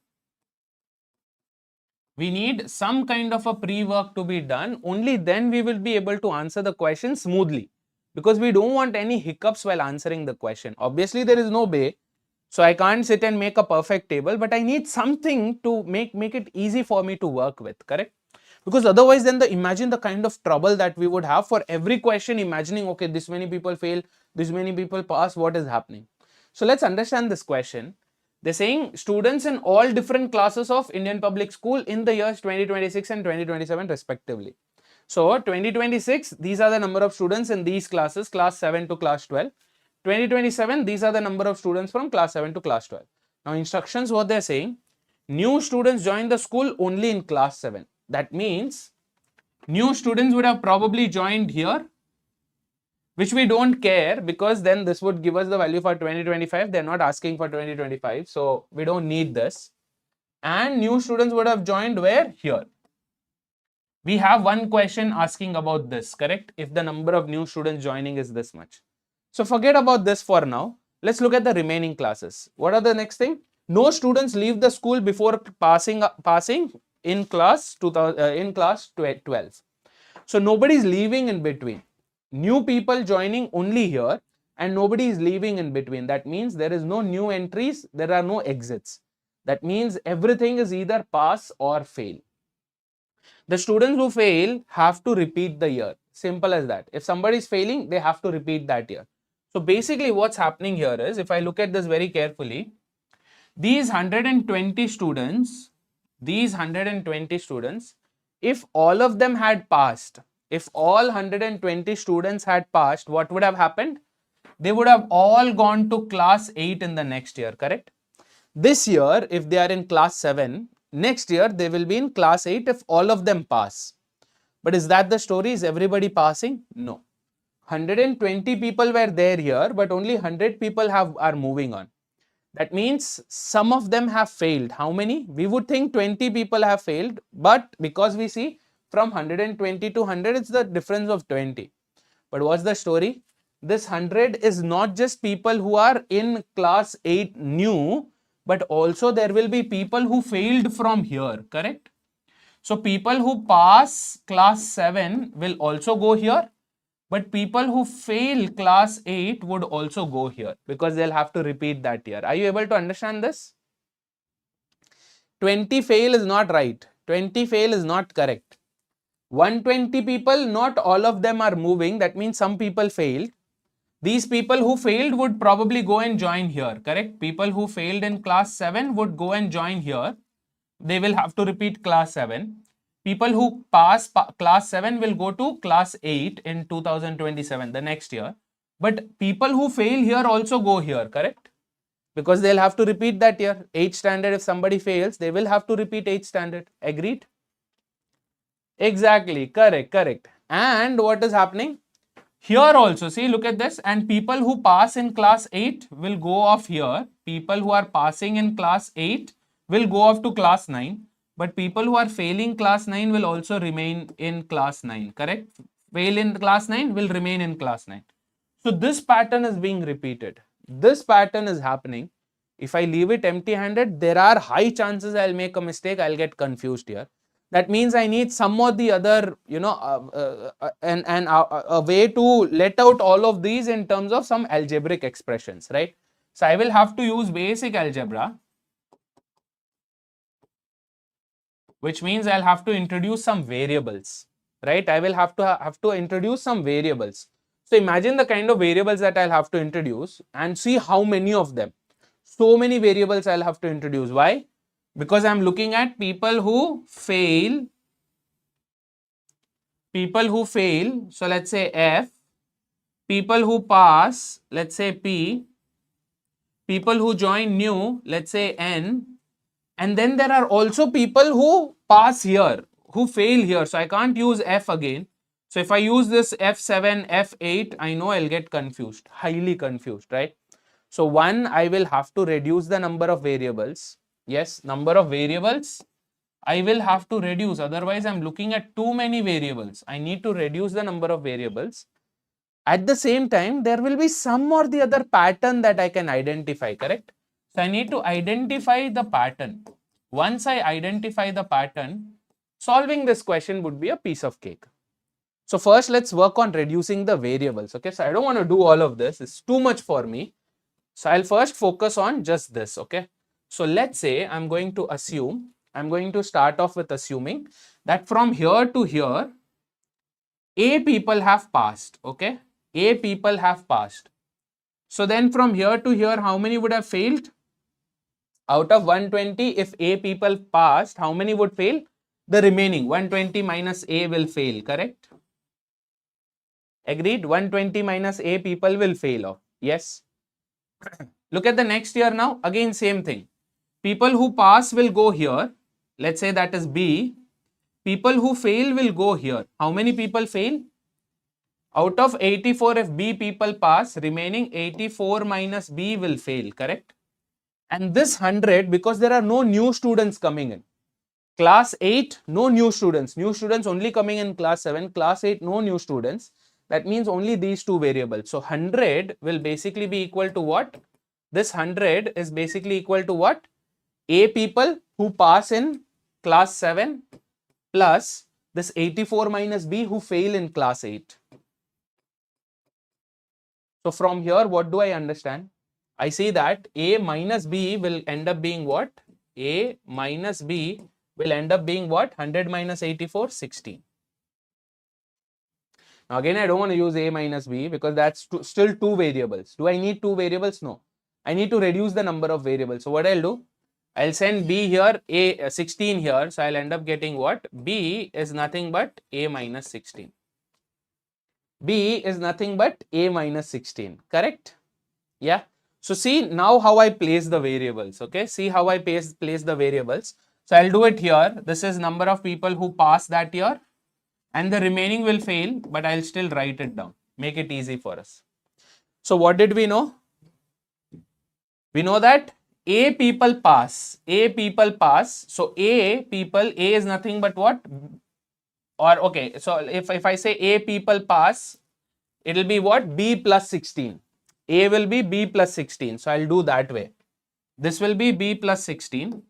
We need some kind of a pre-work to be done. Only then we will be able to answer the question smoothly, because we don't want any hiccups while answering the question. Obviously, there is no bay, so I can't sit and make a perfect table, but I need something to make it easy for me to work with, correct? Because otherwise, then imagine the kind of trouble that we would have for every question, imagining, okay, this many people fail, this many people pass, what is happening? So let's understand this question. They're saying students in all different classes of Indian public school in the years 2026 and 2027 respectively. So 2026, these are the number of students in these classes, class 7 to class 12. 2027, these are the number of students from class 7 to class 12. Now instructions, what they're saying, new students join the school only in class 7. That means new students would have probably joined here, which we don't care because then this would give us the value for 2025. They're not asking for 2025, so we don't need this. And new students would have joined where? Here. We have one question asking about this, correct? If the number of new students joining is this much. So forget about this for now. Let's look at the remaining classes. What are the next thing? No students leave the school before passing in class 12. So nobody is leaving in between. New people joining only here, and nobody is leaving in between. That means there is no new entries, there are no exits. That means everything is either pass or fail. The students who fail have to repeat the year. Simple as that. If somebody is failing, they have to repeat that year. So basically what's happening here is, if I look at this very carefully, these 120 students, if all of them had passed, if all 120 students had passed, what would have happened? They would have all gone to class 8 in the next year, correct? This year, if they are in class 7, next year they will be in class 8 if all of them pass. But is that the story? Is everybody passing? No. 120 people were there here, but only 100 people are moving on. That means some of them have failed. How many? We would think 20 people have failed, but because we see from 120 to 100, it's the difference of 20. But what's the story? This 100 is not just people who are in class 8 new, but also there will be people who failed from here, correct? So people who pass class 7 will also go here, but people who fail class 8 would also go here because they'll have to repeat that year. Are you able to understand this? 20 fail is not right. 20 fail is not correct. 120 people, not all of them are moving. That means some people failed. These people who failed would probably go and join here, correct? People who failed in class 7 would go and join here. They will have to repeat class 7. People who pass class 7 will go to class 8 in 2027, the next year. But people who fail here also go here, correct? Because they'll have to repeat that year. 8th standard, if somebody fails, they will have to repeat 8th standard. Agreed? Exactly, correct. And what is happening? Here also, see, look at this. And people who pass in class 8 will go off here. People who are passing in class 8 will go off to class 9. But people who are failing class 9 will also remain in class 9, correct? Fail in class 9 will remain in class 9. So this pattern is being repeated. This pattern is happening. If I leave it empty-handed, there are high chances I'll make a mistake, I'll get confused here. That means I need some or the other, a way to let out all of these in terms of some algebraic expressions, right? So I will have to use basic algebra, which means I'll have to introduce some variables, right? I will have to introduce some variables. So imagine the kind of variables that I'll have to introduce and see how many of them. So many variables I'll have to introduce. Why? Because I'm looking at people who fail. So let's say F. People who pass, let's say P. People who join new, let's say N. And then there are also people who pass here, who fail here. So I can't use F again. So if I use this F7, F8, I know I'll get confused, highly confused, right? So one, I will have to reduce the number of variables. Yes, number of variables I will have to reduce. Otherwise, I'm looking at too many variables. I need to reduce the number of variables. At the same time, there will be some or the other pattern that I can identify, correct? So I need to identify the pattern. Once I identify the pattern, solving this question would be a piece of cake. So first, let's work on reducing the variables. Okay, so I don't want to do all of this. It's too much for me. So I'll first focus on just this. Okay. So let's say I'm going to start off with assuming that from here to here, A people have passed. Okay. A people have passed. So then from here to here, how many would have failed? Out of 120, if A people passed, how many would fail? The remaining 120 minus A will fail, correct? Agreed? 120 minus A people will fail off. Yes. Look at the next year now. Again, same thing. People who pass will go here. Let's say that is B. People who fail will go here. How many people fail? Out of 84, if B people pass, remaining 84 minus B will fail, correct? And this 100, because there are no new students coming in. Class 8, no new students. New students only coming in class 7. Class 8, no new students. That means only these two variables. So 100 will basically be equal to what? This 100 is basically equal to what? A people who pass in class 7 plus this 84 minus B who fail in class 8. So from here, what do I understand? I see that A minus B will end up being what? A minus B will end up being what? 100 minus 84, 16. Now again, I don't want to use A minus B because that's still two variables. Do I need two variables? No. I need to reduce the number of variables. So what I'll do? I'll send B here, A 16 here. So I'll end up getting what? B is nothing but A minus 16. B is nothing but A minus 16. Correct? Yeah. So see now how I place the variables. Okay. See how I place the variables. So I'll do it here. This is number of people who pass that year. And the remaining will fail, but I'll still write it down. Make it easy for us. So what did we know? We know that A people pass. A people pass. So A people, A is nothing but what? Or okay, so if I say A people pass, it will be what? B plus 16. A will be B plus 16. So I'll do that way. This will be B plus 16.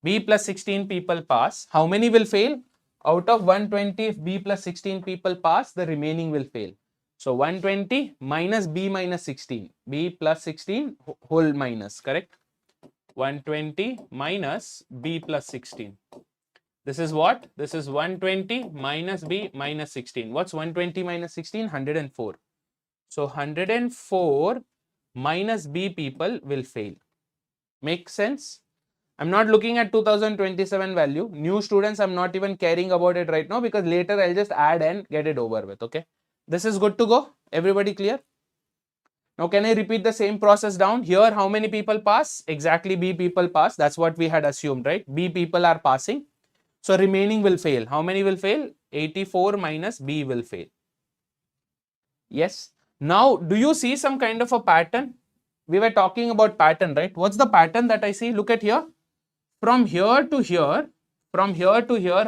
B plus 16 people pass. How many will fail? Out of 120, if B plus 16 people pass, the remaining will fail. So 120 minus B minus 16. B plus 16 whole minus, correct? 120 minus B plus 16. This is what? This is 120 minus B minus 16. What's 120 minus 16? 104. So 104 minus B people will fail. Make sense? I'm not looking at 2027 value. New students, I'm not even caring about it right now because later I'll just add and get it over with. Okay. This is good to go. Everybody clear? Now, can I repeat the same process down? Here, how many people pass? Exactly B people pass. That's what we had assumed, right? B people are passing. So, remaining will fail. How many will fail? 84 minus B will fail. Yes. Now, do you see some kind of a pattern? We were talking about pattern, right? What's the pattern that I see? Look at here. From here to here,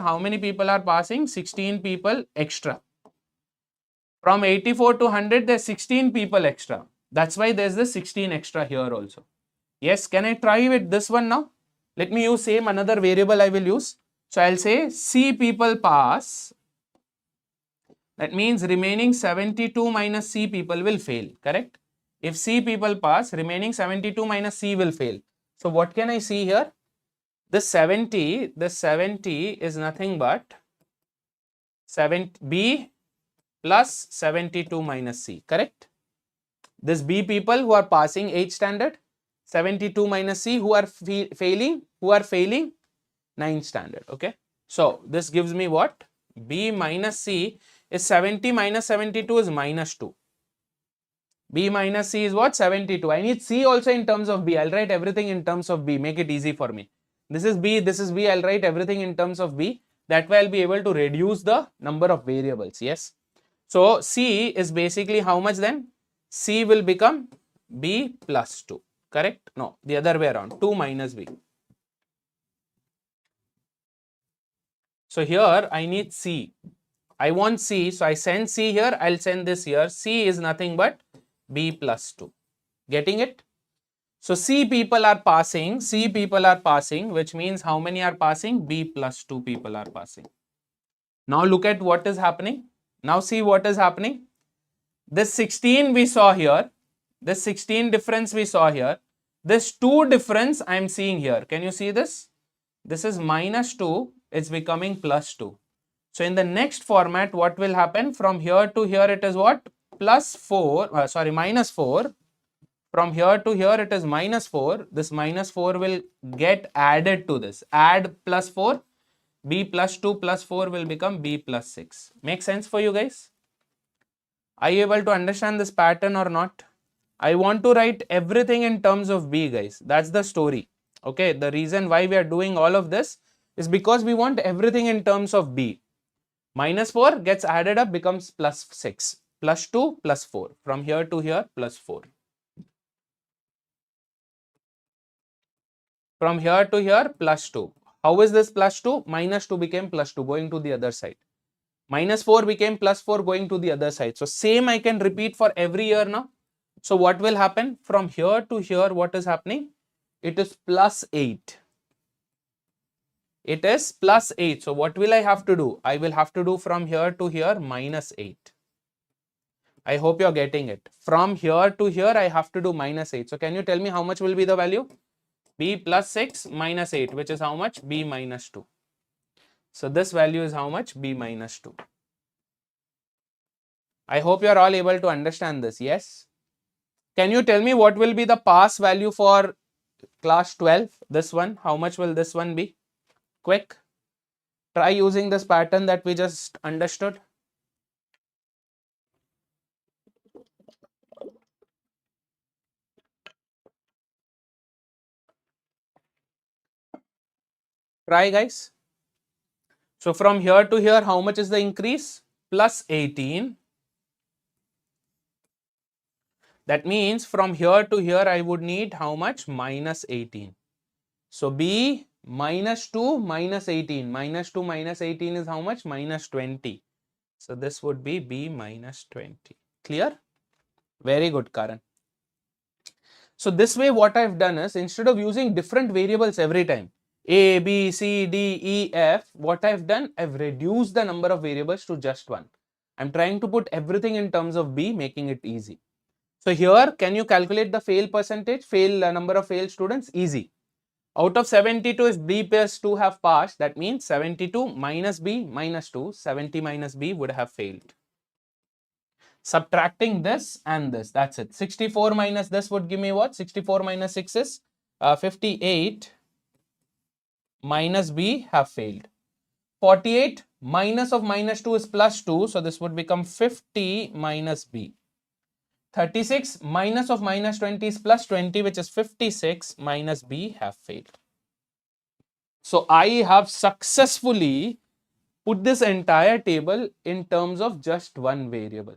how many people are passing? 16 people extra. From 84 to 100, there's 16 people extra. That's why there's the 16 extra here also. Yes, can I try with this one now? Let me use same another variable I will use. So I'll say C people pass. That means remaining 72 minus C people will fail, correct? If C people pass, remaining 72 minus C will fail. So what can I see here? This 70 is nothing but 7B plus 72 minus C, correct? This B people who are passing 8th standard, 72 minus C who are failing 9th standard, okay? So this gives me what? B minus C is 70 minus 72 is minus 2. B minus C is what? 72. I need C also in terms of B. I'll write everything in terms of B. Make it easy for me. This is B, this is B. I'll write everything in terms of B. That way I'll be able to reduce the number of variables. Yes. So C is basically how much then? C will become B plus 2. Correct? No, the other way around. 2 minus B. So here I need C. I want C. So I send C here. I'll send this here. C is nothing but B plus 2. Getting it? So C people are passing, which means how many are passing? B plus 2 people are passing. Now look at what is happening. Now see what is happening. This 16 we saw here, this 16 difference we saw here, this 2 difference I am seeing here. Can you see this? This is minus 2, it's becoming plus 2. So in the next format, what will happen? From here to here it is what? Plus 4, minus 4. From here to here it is minus 4. This minus 4 will get added to this. Add plus 4. B plus 2 plus 4 will become B plus 6. Make sense for you guys? Are you able to understand this pattern or not? I want to write everything in terms of B, guys. That's the story. Okay, the reason why we are doing all of this is because we want everything in terms of B. Minus 4 gets added up, becomes plus 6. Plus 2 plus 4. From here to here plus 4. From here to here plus 2. How is this plus 2? Minus 2 became plus 2 going to the other side. Minus 4 became plus 4 going to the other side. So same I can repeat for every year now. So what will happen? From here to here what is happening? it is plus 8. It is plus 8. So what will I have to do? I will have to do from here to here minus 8. I hope you're getting it. From here to here, I have to do minus 8. So can you tell me how much will be the value? B plus 6 minus 8, which is how much? B minus 2. So this value is how much? B minus 2. I hope you're all able to understand this. Yes? Can you tell me what will be the pass value for class 12? This one, how much will this one be? Quick. Try using this pattern that we just understood. Try, guys. So from here to here, how much is the increase? Plus 18. That means from here to here, I would need how much? Minus 18. So B minus 2 minus 18. Minus 2 minus 18 is how much? Minus 20. So this would be B minus 20. Clear? Very good, Karan. So this way what I've done is, instead of using different variables every time, A, B, C, D, E, F, what I've done, I've reduced the number of variables to just one. I'm trying to put everything in terms of B, making it easy. So here, can you calculate the fail percentage, number of failed students? Easy. Out of 72, if B plus 2 have passed, that means 72 minus B minus 2, 70 minus B would have failed. Subtracting this and this, that's it. 64 minus this would give me what? 64 minus 6 is 58 minus B have failed. 48 minus of minus 2 is plus 2, so this would become 50 minus B. 36 minus of minus 20 is plus 20, which is 56 minus B have failed. So I have successfully put this entire table in terms of just one variable.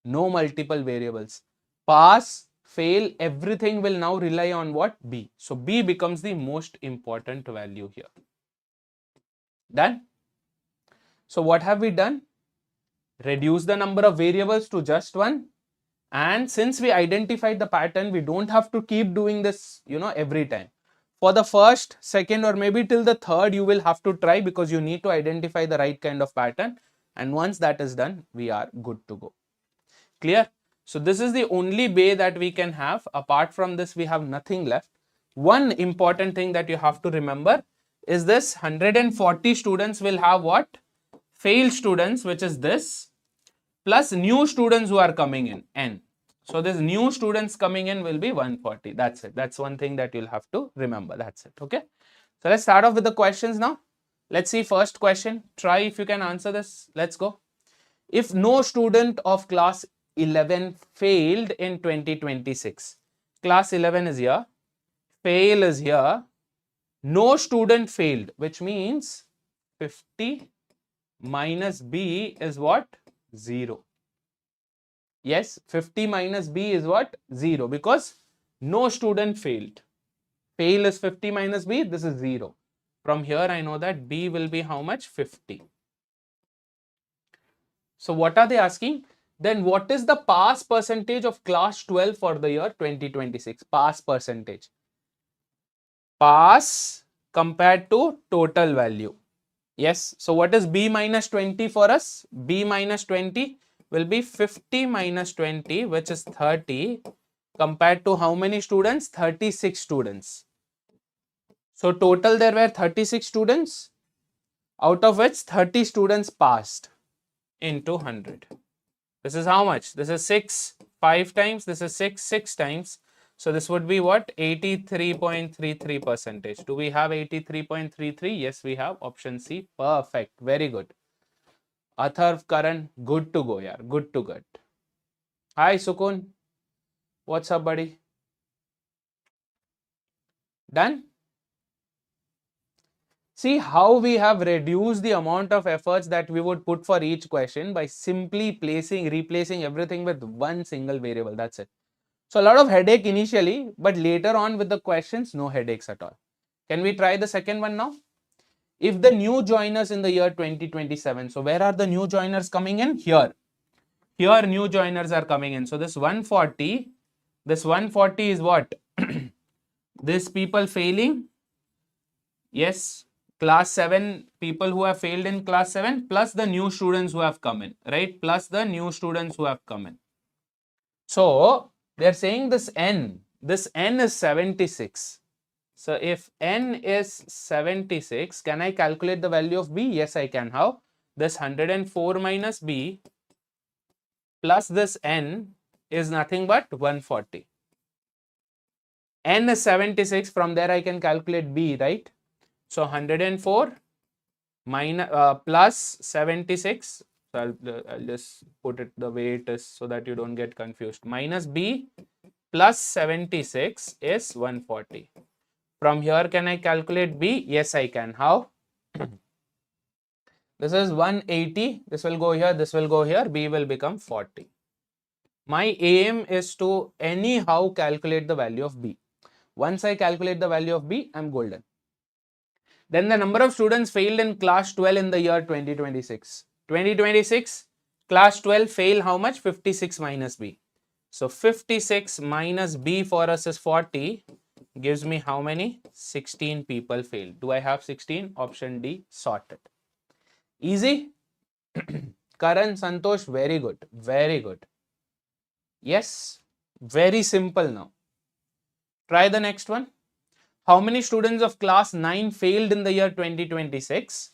No multiple variables. Pass, fail, everything will now rely on what? B. So B becomes the most important value here. Done? So what have we done? Reduce the number of variables to just one. And since we identified the pattern, we don't have to keep doing this, every time. For the first, second, or maybe till the third, you will have to try, because you need to identify the right kind of pattern. And once that is done, we are good to go. Clear? So this is the only way that we can have. Apart from this, we have nothing left. One important thing that you have to remember is this: 140 students will have what? Failed students, which is this, plus new students who are coming in, N. So this new students coming in will be 140. That's it. That's one thing that you'll have to remember. That's it. Okay. So let's start off with the questions now. Let's see first question. Try if you can answer this. Let's go. If no student of class 11 failed in 2026, class 11 is here, fail is here, no student failed, which means 50 minus B is what? 0. Yes, 50 minus B is what? 0, because no student failed. Fail is 50 minus B, this is 0. From here I know that B will be how much? 50. So what are they asking? Then what is the pass percentage of class 12 for the year 2026? Pass percentage. Pass compared to total value. Yes. So what is B minus 20 for us? B minus 20 will be 50 minus 20, which is 30, compared to how many students? 36 students. So total there were 36 students, out of which 30 students passed into 100. This is how much? This is 6, 5 times. This is 6, 6 times. So this would be what? 83.33%. Do we have 83.33? Yes, we have. Option C. Perfect. Very good. Atharv, Karan, good to go, yeah. Good to good. Hi, Sukun. What's up, buddy? Done? See how we have reduced the amount of efforts that we would put for each question by simply replacing everything with one single variable. That's it. So a lot of headache initially, but later on with the questions, no headaches at all. Can we try the second one now? If the new joiners in the year 2027, so where are the new joiners coming in? Here. Here new joiners are coming in. So this 140 is what? This people failing, yes, class 7 people who have failed in class 7 plus the new students who have come in, right? Plus the new students who have come in. So they're saying this n is 76. So if n is 76, can I calculate the value of b? Yes, I can. How? This 104 minus b plus this n is nothing but 140. N is 76. From there I can calculate b, right? So 104 minus plus 76. So I'll just put it the way it is so that you don't get confused. Minus b plus 76 is 140. From here, can I calculate b? Yes, I can. How? This is 180. This will go here. This will go here. B will become 40. My aim is to anyhow calculate the value of b. Once I calculate the value of b, I'm golden. Then the number of students failed in class 12 in the year 2026. 2026, class 12 fail how much? 56 minus b. So 56 minus b for us is 40. Gives me how many? 16 people failed. Do I have 16? Option D, sorted. Easy? Karan, Santosh, very good. Very good. Yes, very simple now. Try the next one. How many students of class 9 failed in the year 2026?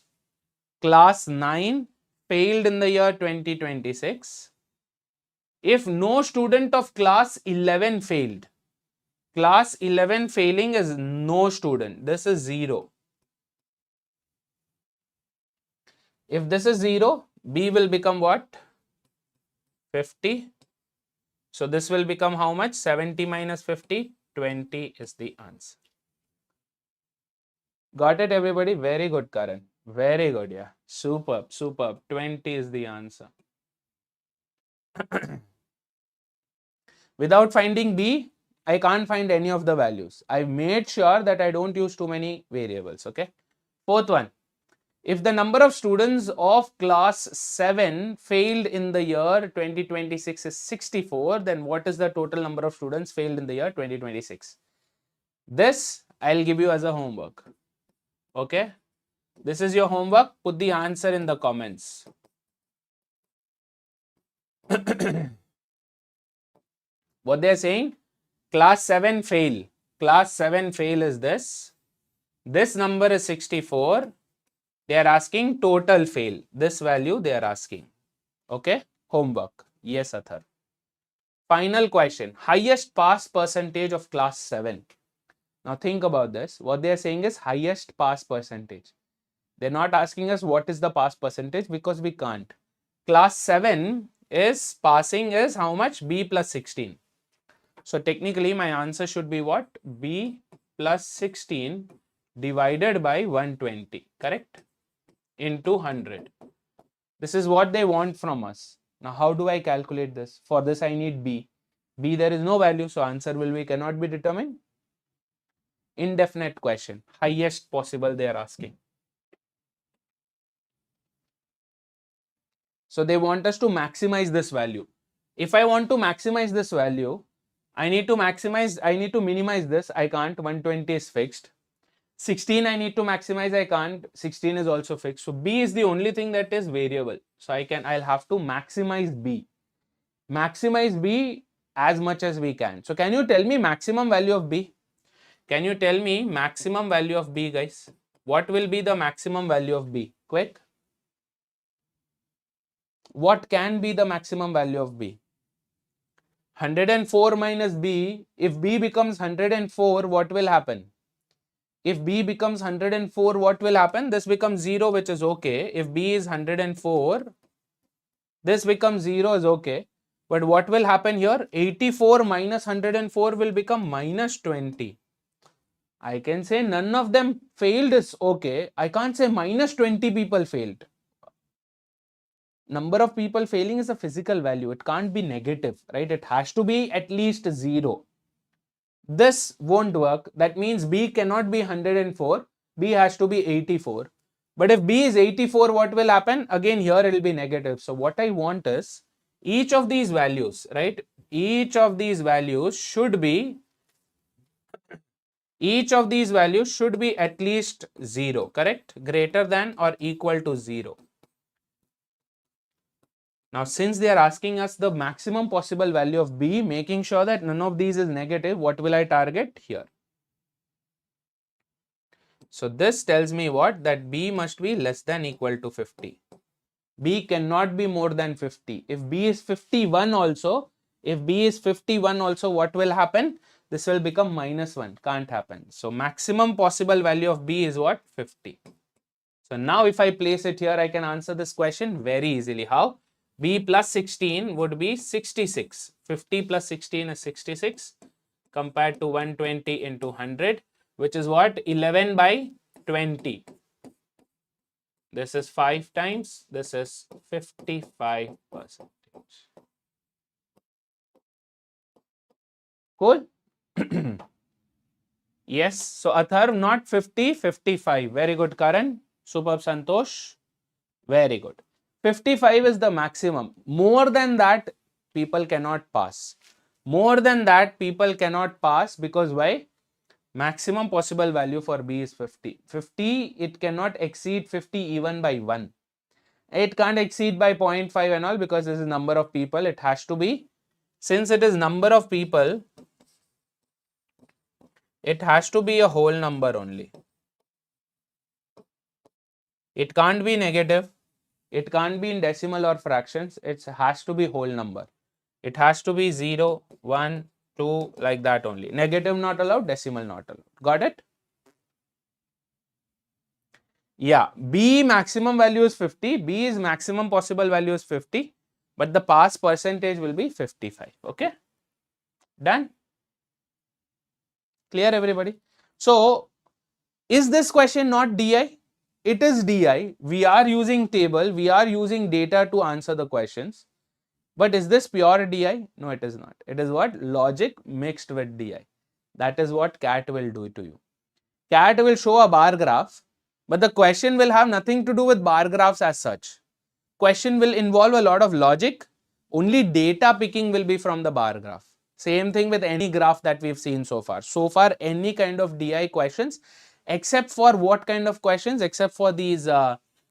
Class 9 failed in the year 2026. If no student of class 11 failed, class 11 failing is no student. This is 0. If this is 0, B will become what? 50. So this will become how much? 70 minus 50. 20 is the answer. Got it, everybody? Very good, Karan. Very good, yeah. Superb, superb. 20 is the answer. Without finding B, I can't find any of the values. I made sure that I don't use too many variables, okay? Fourth one. If the number of students of class 7 failed in the year 2026 is 64, then what is the total number of students failed in the year 2026? This I'll give you as a homework. Okay? This is your homework. Put the answer in the comments. What they're saying? Class 7 fail. Class 7 fail is this. This number is 64. They are asking total fail. This value they are asking. Okay? Homework. Yes, Athar. Final question. Highest pass percentage of class 7. Now think about this. What they are saying is highest pass percentage. They're not asking us what is the pass percentage because we can't. Class 7 is passing is how much? B plus 16. So technically my answer should be what? B plus 16 divided by 120. Correct? Into 100. This is what they want from us. Now how do I calculate this? For this I need B. B there is no value, so answer will be cannot be determined. Indefinite question. Highest possible they are asking. So they want us to maximize this value. If I want to maximize this value, I need to minimize this. I can't. 120 is fixed. 16 I need to maximize. I can't. 16 is also fixed. So B is the only thing that is variable. So I'll have to maximize B. Maximize B as much as we can. So can you tell me maximum value of B? Can you tell me maximum value of B, guys? What will be the maximum value of B? Quick. What can be the maximum value of B? 104 minus B. If B becomes 104, what will happen? If B becomes 104, what will happen? This becomes 0, which is okay. If B is 104, this becomes 0 is okay. But what will happen here? 84 minus 104 will become minus 20. I can say none of them failed is okay. I can't say minus 20 people failed. Number of people failing is a physical value. It can't be negative, right? It has to be at least 0. This won't work. That means B cannot be 104. B has to be 84. But if B is 84, what will happen? Again, here it will be negative. So what I want is each of these values, right? Each of these values should be Each of these values should be at least 0, correct? Greater than or equal to 0. Now, since they are asking us the maximum possible value of b, making sure that none of these is negative, what will I target here? So this tells me what? That b must be less than equal to 50. B cannot be more than 50. If b is 51 also, what will happen? This will become -1. Can't happen. So maximum possible value of b is what? 50. So now if I place it here, I can answer this question very easily. How? B plus 16 would be 66. 50 plus 16 is 66 compared to 120 into 100, which is what? 11 by 20. This is 5 times. This is 55%. Cool? Yes. So Atharv, not 50, 55. Very good, Karan. Superb, Santosh. Very good. 55 is the maximum. More than that, people cannot pass. More than that, people cannot pass because why? Maximum possible value for B is 50. 50, it cannot exceed 50 even by 1. It can't exceed by 0.5 and all because this is number of people. It has to be, since it is number of people, it has to be a whole number only. It can't be negative. It can't be in decimal or fractions. It has to be whole number. It has to be 0, 1, 2, like that only. Negative not allowed, decimal not allowed. Got it? Yeah, B maximum value is 50. B is maximum possible value is 50. But the pass percentage will be 55. Okay? Done? Clear, everybody? So, is this question not DI? It is DI. We are using table. We are using data to answer the questions. But is this pure DI? No, it is not. It is what? Logic mixed with DI. That is what CAT will do to you. CAT will show a bar graph, but the question will have nothing to do with bar graphs as such. Question will involve a lot of logic. Only data picking will be from the bar graph. Same thing with any graph that we've seen so far. So far, any kind of DI questions, except for what kind of questions? Except for these,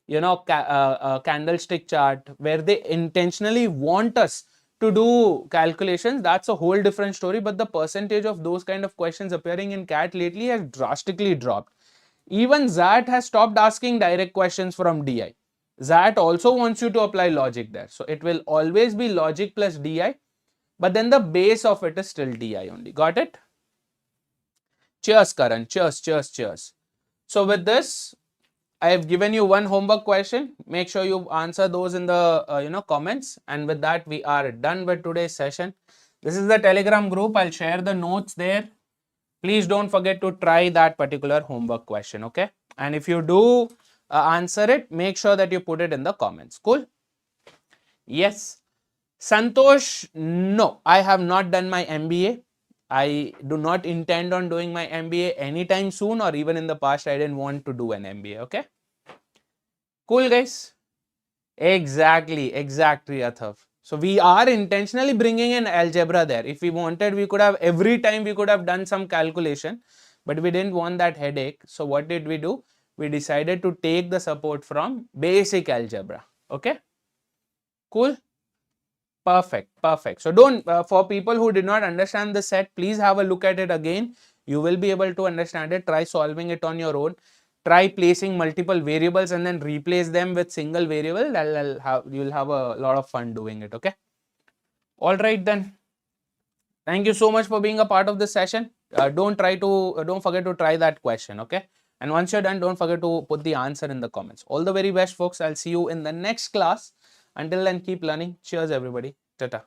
candlestick chart, where they intentionally want us to do calculations. That's a whole different story. But the percentage of those kind of questions appearing in CAT lately has drastically dropped. Even ZAT has stopped asking direct questions from DI. ZAT also wants you to apply logic there. So it will always be logic plus DI, but then the base of it is still DI only. Got it? Cheers, Karan. Cheers, cheers, cheers. So with this, I have given you one homework question. Make sure you answer those in the comments. And with that, we are done with today's session. This is the Telegram group. I'll share the notes there. Please don't forget to try that particular homework question, okay? And if you do answer it, make sure that you put it in the comments. Cool? Yes. Santosh, no, I have not done my MBA. I do not intend on doing my MBA anytime soon, or even in the past, I didn't want to do an MBA, okay? Cool, guys? Exactly, Athav. So we are intentionally bringing in algebra there. If we wanted, we could have every time we could have done some calculation, but we didn't want that headache. So what did we do? We decided to take the support from basic algebra. Okay? Cool? Perfect, perfect. So don't, for people who did not understand the set, please have a look at it again. You will be able to understand it. Try solving it on your own. Try placing multiple variables and then replace them with single variable. You'll have a lot of fun doing it. Okay. All right then. Thank you so much for being a part of this session. Don't forget to try that question. Okay. And once you're done, don't forget to put the answer in the comments. All the very best, folks. I'll see you in the next class. Until then, keep learning. Cheers, everybody. Tata.